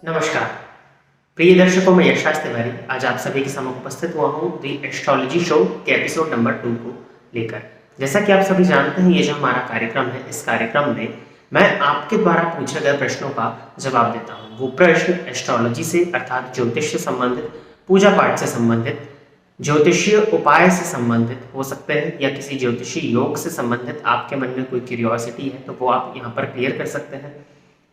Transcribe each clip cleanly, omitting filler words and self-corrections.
नमस्कार प्रिय दर्शकों, मैं यश तिवारी आज आप सभी के समक्ष उपस्थित हुआ हूँ दी एस्ट्रोलॉजी शो के एपिसोड नंबर 2 को लेकर। जैसा कि आप सभी जानते हैं, ये जो हमारा कार्यक्रम है, इस कार्यक्रम में मैं आपके द्वारा पूछे गए प्रश्नों का जवाब देता हूँ। वो प्रश्न एस्ट्रोलॉजी से अर्थात ज्योतिष से संबंधित, पूजा पाठ से संबंधित, ज्योतिषीय उपाय से संबंधित हो सकते हैं या किसी ज्योतिषीय योग से संबंधित आपके मन में कोई क्यूरियोसिटी है तो वो आप यहाँ पर क्लियर कर सकते हैं,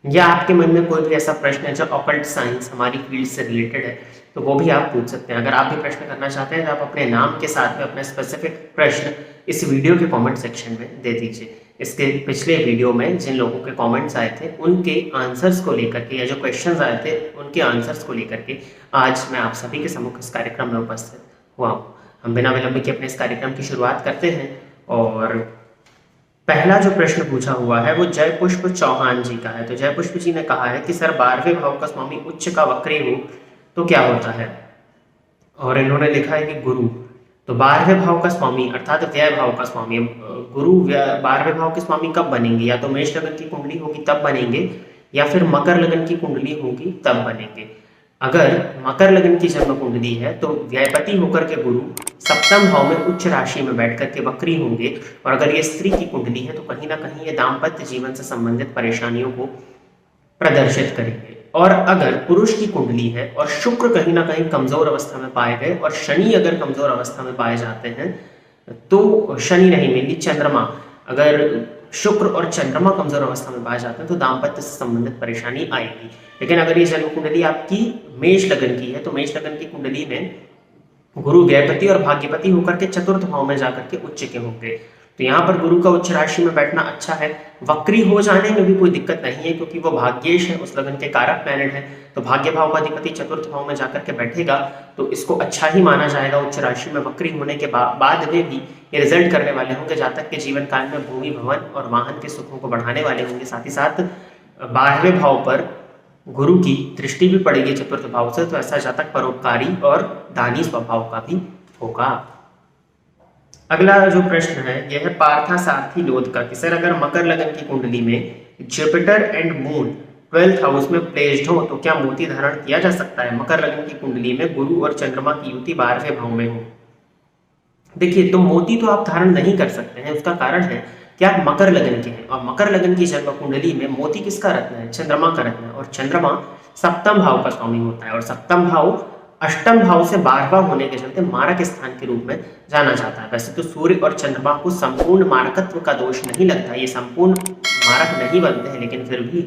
या आपके मन में कोई भी ऐसा प्रश्न है जो ऑकल्ट साइंस हमारी फील्ड से रिलेटेड है तो वो भी आप पूछ सकते हैं। अगर आप भी प्रश्न करना चाहते हैं तो आप अपने नाम के साथ में अपना स्पेसिफिक प्रश्न इस वीडियो के कमेंट सेक्शन में दे दीजिए। इसके पिछले वीडियो में जिन लोगों के कमेंट्स आए थे उनके आंसर्स को लेकर के, या जो क्वेश्चंस आए थे उनके आंसर्स को लेकर के आज मैं आप सभी के सम्मुख इस कार्यक्रम में उपस्थित हुआ हूँ। हम बिना विलंब के अपने इस कार्यक्रम की शुरुआत करते हैं और पहला जो प्रश्न पूछा हुआ है वो जय पुष्प चौहान जी का है। तो जय पुष्प जी ने कहा है कि सर 12वें भाव का स्वामी उच्च का वक्री हो तो क्या होता है, और इन्होंने लिखा है कि गुरु। तो 12वें भाव का स्वामी अर्थात व्यय भाव का स्वामी, गुरु 12वें भाव के स्वामी कब बनेंगे? या तो मेष लगन की कुंडली होगी तब बनेंगे, या फिर मकर लगन की कुंडली होगी तब बनेंगे। अगर मकर लगन की जन्म कुंडली है तो व्ययपति होकर के गुरु सप्तम भाव में उच्च राशि में बैठ करके वक्री होंगे, और अगर ये स्त्री की कुंडली है तो कहीं ना कहीं ये दाम्पत्य जीवन से संबंधित परेशानियों को प्रदर्शित करेंगे। और अगर पुरुष की कुंडली है और शुक्र कहीं ना कहीं कमजोर अवस्था में पाए गए और शनि अगर कमजोर अवस्था में पाए जाते हैं, तो शनि नहीं मेनली चंद्रमा, अगर शुक्र और चंद्रमा कमजोर अवस्था में पाए जाते हैं तो दाम्पत्य से संबंधित परेशानी आएगी। लेकिन अगर ये जन्म कुंडली आपकी मेष लगन की है तो मेष लगन की कुंडली में गुरु व्ययपति और भाग्यपति होकर के चतुर्थ भाव में जाकर के उच्च के होंगे। तो यहाँ पर गुरु का उच्च राशि में बैठना अच्छा है। वक्री हो जाने में भी कोई दिक्कत नहीं है क्योंकि वो भाग्येश है, उस लगन के कारक प्लैनेट है। तो भाग्य भाव का अधिपति चतुर्थ भाव में जाकर के बैठेगा तो इसको अच्छा ही माना जाएगा। उच्च राशि में वक्री होने के बाद में भी ये रिजल्ट करने वाले होंगे जातक के जीवन काल में भूमि भवन और वाहन के सुखों को बढ़ाने वाले होंगे। साथ ही साथ 12वें भाव पर गुरु की दृष्टि भी पड़ेगी चतुर्थ भाव से, तो ऐसा जातक परोपकारी और दानी स्वभाव का भी होगा। अगला जो प्रश्न है यह है पार्था सारथी लोध का कि सर अगर मकर लगन की कुंडली में Jupiter and moon 12th house में प्लेस्ड हो तो क्या मोती धारण किया जा सकता है? मकर लगन की कुंडली में गुरु और चंद्रमा की युति 12वें भाव में हो। देखिए, तो मोती तो आप धारण नहीं कर सकते हैं। उसका कारण है कि आप मकर लगन के हैं और मकर लगन की जन्म कुंडली में मोती किसका रत्न है? चंद्रमा का रत्न है, और चंद्रमा सप्तम भाव का स्वामी होता है और सप्तम भाव अष्टम भाव से 12वां होने के चलते मारक स्थान के रूप में जाना जाता है। वैसे तो सूर्य और चंद्रमा को संपूर्ण मारकत्व का दोष नहीं लगता, ये संपूर्ण मारक नहीं बनते हैं, लेकिन फिर भी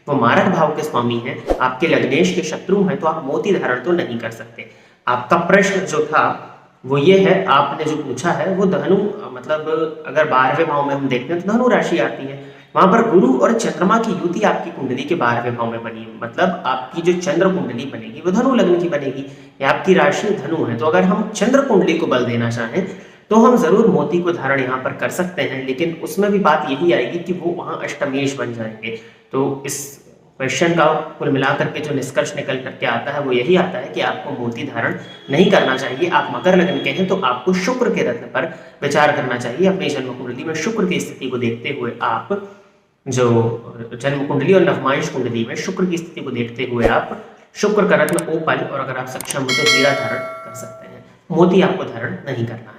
वो मारक भाव के स्वामी हैं, आपके लग्नेश के शत्रु हैं, तो आप मोती धारण तो नहीं कर सकते। आपका प्रश्न जो था वो ये है, आपने जो पूछा है वो धनु, मतलब अगर 12वें भाव में हम देखते हैं तो धनु राशि आती है। वहां पर गुरु और चंद्रमा की युति आपकी कुंडली के 12वें भाव में बनी है, मतलब आपकी जो चंद्र कुंडली बनेगी वो धनु लग्न की बनेगी, या आपकी राशि धनु है। तो अगर हम चंद्र कुंडली को बल देना चाहें तो हम जरूर मोती को धारण यहाँ पर कर सकते हैं, लेकिन उसमें भी बात यही आएगी कि वो वहां अष्टमेश बन जाएंगे। तो इस क्वेश्चन का कुल मिलाकर के जो निष्कर्ष निकल करके आता है वो यही आता है कि आपको मोती धारण नहीं करना चाहिए। आप मकर लगन के हैं तो आपको शुक्र के रत्न पर विचार करना चाहिए। अपनी जन्म कुंडली में शुक्र की स्थिति को देखते हुए आप जो जन्म कुंडली और नवमांश कुंडली में शुक्र की स्थिति को देखते हुए आप शुक्र का रत्न ओपल, और अगर आप सक्षम हो तो हीरा धारण कर सकते हैं। मोती आपको धारण नहीं करना है।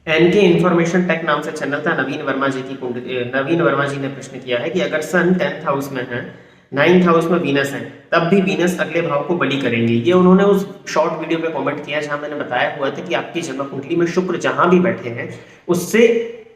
एनके इन्फॉर्मेशन टेक नाम से चैनल था, नवीन वर्मा जी की नवीन वर्मा जी ने प्रश्न किया है कि अगर सन 10th हाउस में है, 9th हाउस में वीनस है, तब भी वीनस अगले भाव को बली करेंगे। ये उन्होंने उस शॉर्ट वीडियो पे कमेंट किया जहां मैंने बताया हुआ था कि आपकी जन्म कुंडली में शुक्र जहां भी बैठे हैं उससे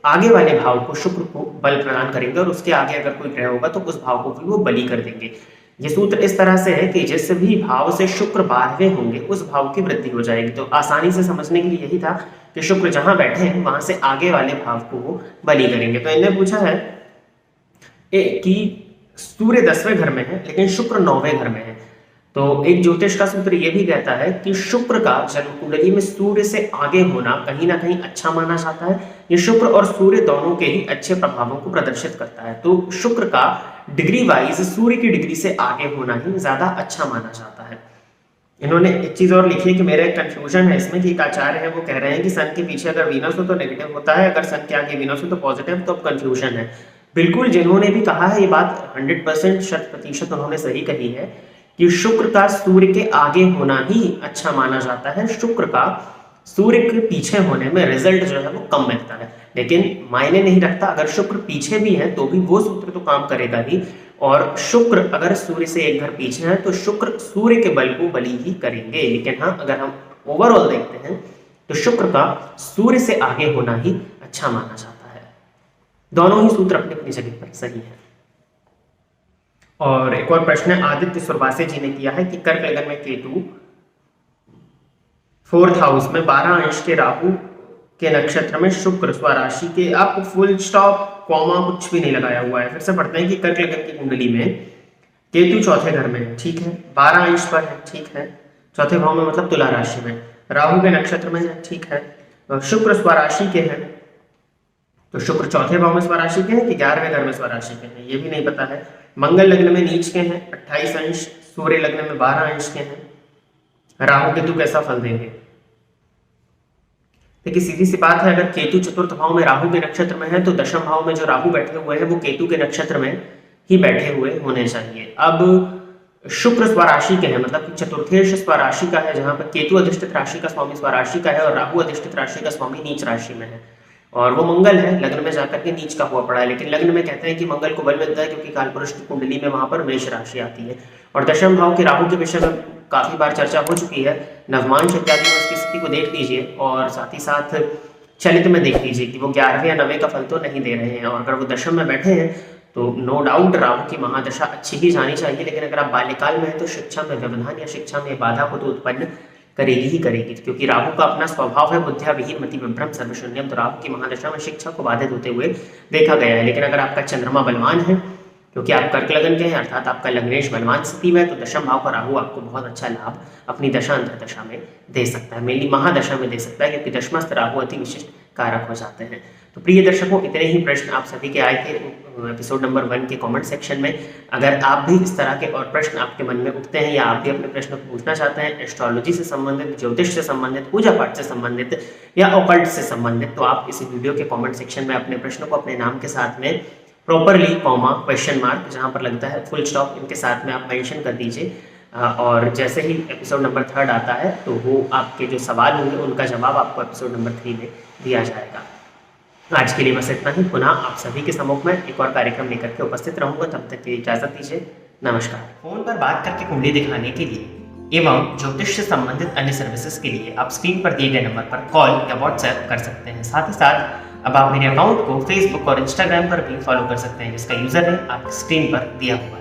आगे वाले भाव को शुक्र को बल प्रदान करेंगे, और उसके आगे अगर कोई ग्रह होगा तो उस भाव को भी वो बली कर देंगे। ये सूत्र इस तरह से है कि जिस भी भाव से शुक्र 12वें होंगे उस भाव की वृद्धि हो जाएगी। तो आसानी से समझने के लिए यही था कि शुक्र जहां बैठे हैं वहां से आगे वाले भाव को वो बली करेंगे। तो इन्हें पूछा है कि सूर्य 10वें घर में है लेकिन शुक्र 9वें घर में है। तो एक ज्योतिष का सूत्र यह भी कहता है कि शुक्र का जन्म कुंडली में सूर्य से आगे होना कहीं ना कहीं अच्छा माना जाता है। ये शुक्र और सूर्य दोनों के ही अच्छे प्रभावों को प्रदर्शित करता है। तो शुक्र का डिग्री वाइज सूर्य की डिग्री से आगे होना ही ज्यादा अच्छा माना जाता है। इन्होंने एक चीज और लिखी है कि मेरा एक कंफ्यूजन है इसमें कि एक आचार्य है वो कह रहे हैं कि सन के पीछे अगर वीनस हो तो नेगेटिव होता है, अगर सन के आगे वीनस हो तो पॉजिटिव, तो अब कंफ्यूजन है। बिल्कुल, जिन्होंने भी कहा है ये बात 100% शत प्रतिशत उन्होंने सही कही है कि शुक्र का सूर्य के आगे होना ही अच्छा माना जाता है। शुक्र का सूर्य के पीछे होने में रिजल्ट जो है वो कम मिलता है, लेकिन मायने नहीं रखता, अगर शुक्र पीछे भी है तो भी वो सूत्र तो काम करेगा ही। और शुक्र अगर सूर्य से एक घर पीछे है तो शुक्र सूर्य के बल को बली ही करेंगे। लेकिन हाँ, अगर हम ओवरऑल देखते हैं तो शुक्र का सूर्य से आगे होना ही अच्छा माना जाता है। दोनों ही सूत्र अपनी अपनी जगह पर सही है। और एक और प्रश्न है आदित्य सुरवासे जी ने किया है कि कर्क लगन में केतु 4th हाउस में 12 अंश के राहु के नक्षत्र में शुक्र स्वराशि के, आपको फुल स्टॉप कॉमा कुछ भी नहीं लगाया हुआ है। फिर से पढ़ते हैं कि कर्क लगन की कुंडली में केतु चौथे घर में है, ठीक है, 12 अंश पर है, ठीक है, चौथे भाव में मतलब तुला राशि में, राहु के नक्षत्र में है, ठीक है, शुक्र स्वराशि के हैं, तो शुक्र चौथे भाव में स्वराशि के हैं कि 11वें घर में स्वराशि के हैं ये भी नहीं पता है। मंगल लग्न में नीच के हैं 28 अंश, सूर्य लग्न में 12 अंश के हैं, राहु केतु कैसा फल देंगे? देखिए सीधी सी बात है, अगर केतु चतुर्थ भाव में राहु के नक्षत्र में है तो दशम भाव में जो राहु बैठे हुए हैं वो केतु के नक्षत्र में ही बैठे हुए होने चाहिए। अब शुक्र स्वराशि के हैं, मतलब कि चतुर्थेश स्वराशि का है, जहां पर केतु अधिष्ठित राशि का स्वामी स्वराशि का है और राहु अधिष्ठित राशि का स्वामी नीच राशि में है, और वो मंगल है, लग्न में जाकर के नीच का हुआ पड़ा है। लेकिन लग्न में कहते हैं कि मंगल को बल मिलता है क्योंकि कालपुरुष की कुंडली में वहां पर मेष राशि आती है। और दशम भाव के राहु के विषय में काफी बार चर्चा हो चुकी है, नवमांश इत्यादि में उसकी स्थिति को देख लीजिए और साथ ही साथ चलित में देख लीजिए कि वो 11वें या 9वें का फल तो नहीं दे रहे हैं। और अगर वो दशम में बैठे हैं तो नो डाउट राहु की महादशा अच्छी ही जानी चाहिए, लेकिन अगर आप बाल्यकाल में है तो शिक्षा में व्यवधान या शिक्षा में बाधा को तो उत्पन्न करेगी ही करेगी, क्योंकि राहु का अपना स्वभाव है बुद्धिया विहीन मति विभ्रम सर्वशून्यम, तो राहु की महादशा में शिक्षा को बाधित होते हुए देखा गया है। लेकिन अगर आपका चंद्रमा बलवान है, क्योंकि आप कर्क लगन के हैं अर्थात आपका लग्नेश बलवान स्थिति में है, तो दशम भाव का राहु आपको बहुत अच्छा लाभ अपनी दशा अंतर्दशा में दे सकता है, मेनली महादशा में दे सकता है, क्योंकि दशमस्थ राहु अति विशिष्ट कारक हो जाते हैं। तो प्रिय दर्शकों, इतने ही प्रश्न आप सभी के आए थे एपिसोड नंबर 1 के कमेंट सेक्शन में। अगर आप भी इस तरह के और प्रश्न आपके मन में उठते हैं या आप भी अपने प्रश्न को पूछना चाहते हैं एस्ट्रोलॉजी से संबंधित, ज्योतिष से संबंधित, पूजा पाठ से संबंधित या ऑकल्ट से संबंधित, तो आप इस वीडियो के कमेंट सेक्शन में अपने प्रश्नों को अपने नाम के साथ में प्रॉपरली कॉमा क्वेश्चन मार्क जहाँ पर लगता है फुल स्टॉप इनके साथ में आप मेंशन कर दीजिए, और जैसे ही एपिसोड नंबर 3 आता है तो वो आपके जो सवाल होंगे उनका जवाब आपको एपिसोड नंबर 3 में दिया जाएगा। आज के लिए बस इतना ही, पुनः आप सभी के सम्मुख में एक और कार्यक्रम लेकर के उपस्थित रहूंगा, तब तक के लिए इजाजत दीजिए, नमस्कार। फोन पर बात करके कुंडली दिखाने के लिए एवं ज्योतिष से संबंधित अन्य सर्विसेज के लिए आप स्क्रीन पर दिए गए नंबर पर कॉल या व्हाट्सएप कर सकते हैं। साथ ही साथ अब आप मेरे अकाउंट को फेसबुक और इंस्टाग्राम पर भी फॉलो कर सकते हैं, जिसका यूजर नेम आपकी स्क्रीन पर दिया हुआ है।